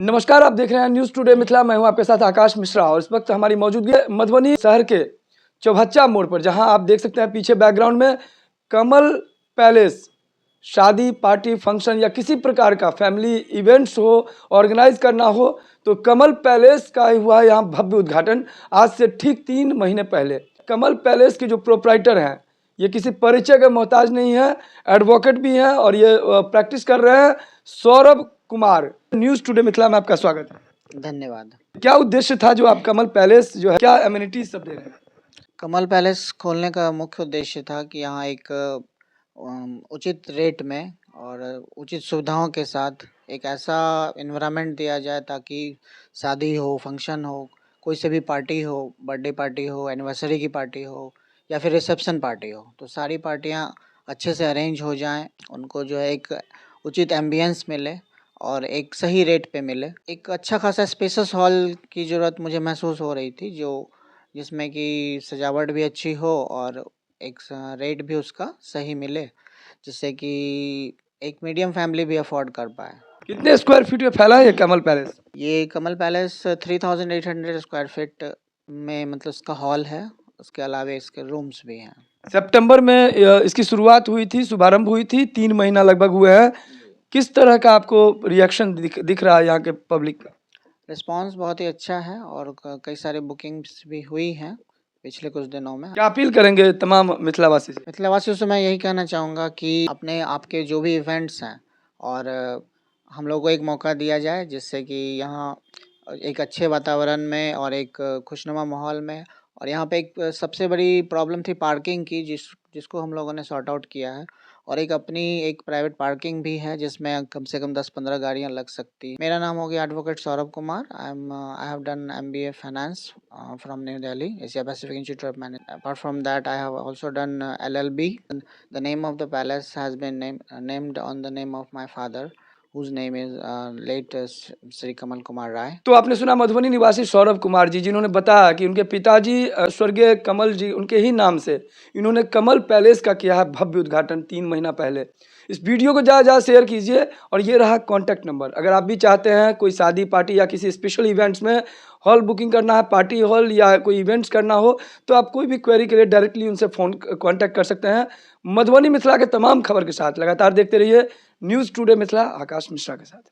नमस्कार, आप देख रहे हैं न्यूज़ टुडे मिथिला। मैं हूं आपके साथ आकाश मिश्रा और इस वक्त हमारी मौजूदगी है मधुबनी शहर के चौहच्चा मोड़ पर, जहां आप देख सकते हैं पीछे बैकग्राउंड में कमल पैलेस। शादी, पार्टी, फंक्शन या किसी प्रकार का फैमिली इवेंट्स हो, ऑर्गेनाइज करना हो तो कमल पैलेस का हुआ यहाँ भव्य उद्घाटन आज से ठीक 3 महीने पहले। कमल पैलेस के जो प्रोप्राइटर हैं ये किसी परिचय के मोहताज नहीं है, एडवोकेट भी हैं और ये प्रैक्टिस कर रहे हैं। सौरभ कुमार, न्यूज़ टुडे मिथिला में आपका स्वागत है। धन्यवाद। क्या उद्देश्य था जो आप कमल पैलेस जो है, क्या एमिनिटीज सब दे रहे हैं? कमल पैलेस खोलने का मुख्य उद्देश्य था कि यहाँ एक उचित रेट में और उचित सुविधाओं के साथ एक ऐसा एनवायरनमेंट दिया जाए ताकि शादी हो, फंक्शन हो, कोई से भी पार्टी हो, बर्थडे पार्टी हो, एनिवर्सरी की पार्टी हो या फिर रिसेप्शन पार्टी हो, तो सारी पार्टियाँ अच्छे से अरेंज हो जाएं, उनको जो है एक उचित एम्बियंस मिले और एक सही रेट पे मिले। एक अच्छा खासा स्पेसस हॉल की ज़रूरत मुझे महसूस हो रही थी, जिसमें कि सजावट भी अच्छी हो और एक रेट भी उसका सही मिले, जिससे कि एक मीडियम फैमिली भी अफोर्ड कर पाए। कितने स्क्वायर फीट में फैला है ये कमल पैलेस? ये कमल पैलेस 3800 स्क्वायर फीट में मतलब इसका हॉल है, उसके अलावा इसके रूम्स भी हैं। सितंबर में इसकी शुरुआत हुई थी, शुभारंभ हुई थी, 3 महीना लगभग हुए हैं। किस तरह का आपको रिएक्शन दिख रहा है यहाँ के पब्लिक का? रिस्पांस बहुत ही अच्छा है और कई सारे बुकिंग्स भी हुई हैं पिछले कुछ दिनों में। क्या अपील करेंगे तमाम मिथिलावासी से? मिथिलावासियों से मैं यही कहना चाहूँगा कि अपने आपके जो भी इवेंट्स हैं और हम लोग को एक मौका दिया जाए, जिससे कि यहाँ एक अच्छे वातावरण में और एक खुशनुमा माहौल में, और यहाँ पे एक सबसे बड़ी प्रॉब्लम थी पार्किंग की, जिसको हम लोगों ने सॉर्ट आउट किया है, और एक अपनी एक प्राइवेट पार्किंग भी है जिसमें कम से कम 10-15 गाड़ियाँ लग सकती हैं। मेरा नाम हो गया advocate Saurabh Kumar. I have done MBA finance from New Delhi, Asia Pacific Institute of Management. Apart from that, I have also done LLB. The name of the palace has been named on the name of my father, whose name is late Sri Kamal Kumar Rai. तो आपने सुना मधुबनी निवासी सौरभ कुमार जी, जिन्होंने बताया कि उनके पिताजी स्वर्गीय कमल जी, उनके ही नाम से इन्होंने कमल पैलेस का किया है भव्य उद्घाटन 3 महीना पहले। इस वीडियो को ज़्यादा शेयर कीजिए और ये रहा कॉन्टैक्ट नंबर। अगर आप भी चाहते हैं कोई शादी, पार्टी या किसी स्पेशल इवेंट्स में हॉल बुकिंग करना है, पार्टी हॉल या कोई इवेंट्स करना हो, तो आप कोई भी क्वेरी के लिए डायरेक्टली उनसे फ़ोन कॉन्टैक्ट कर सकते हैं। मधुबनी मिथिला के तमाम खबर के साथ लगातार देखते रहिए न्यूज़ टुडे मिथिला, आकाश मिश्रा के साथ।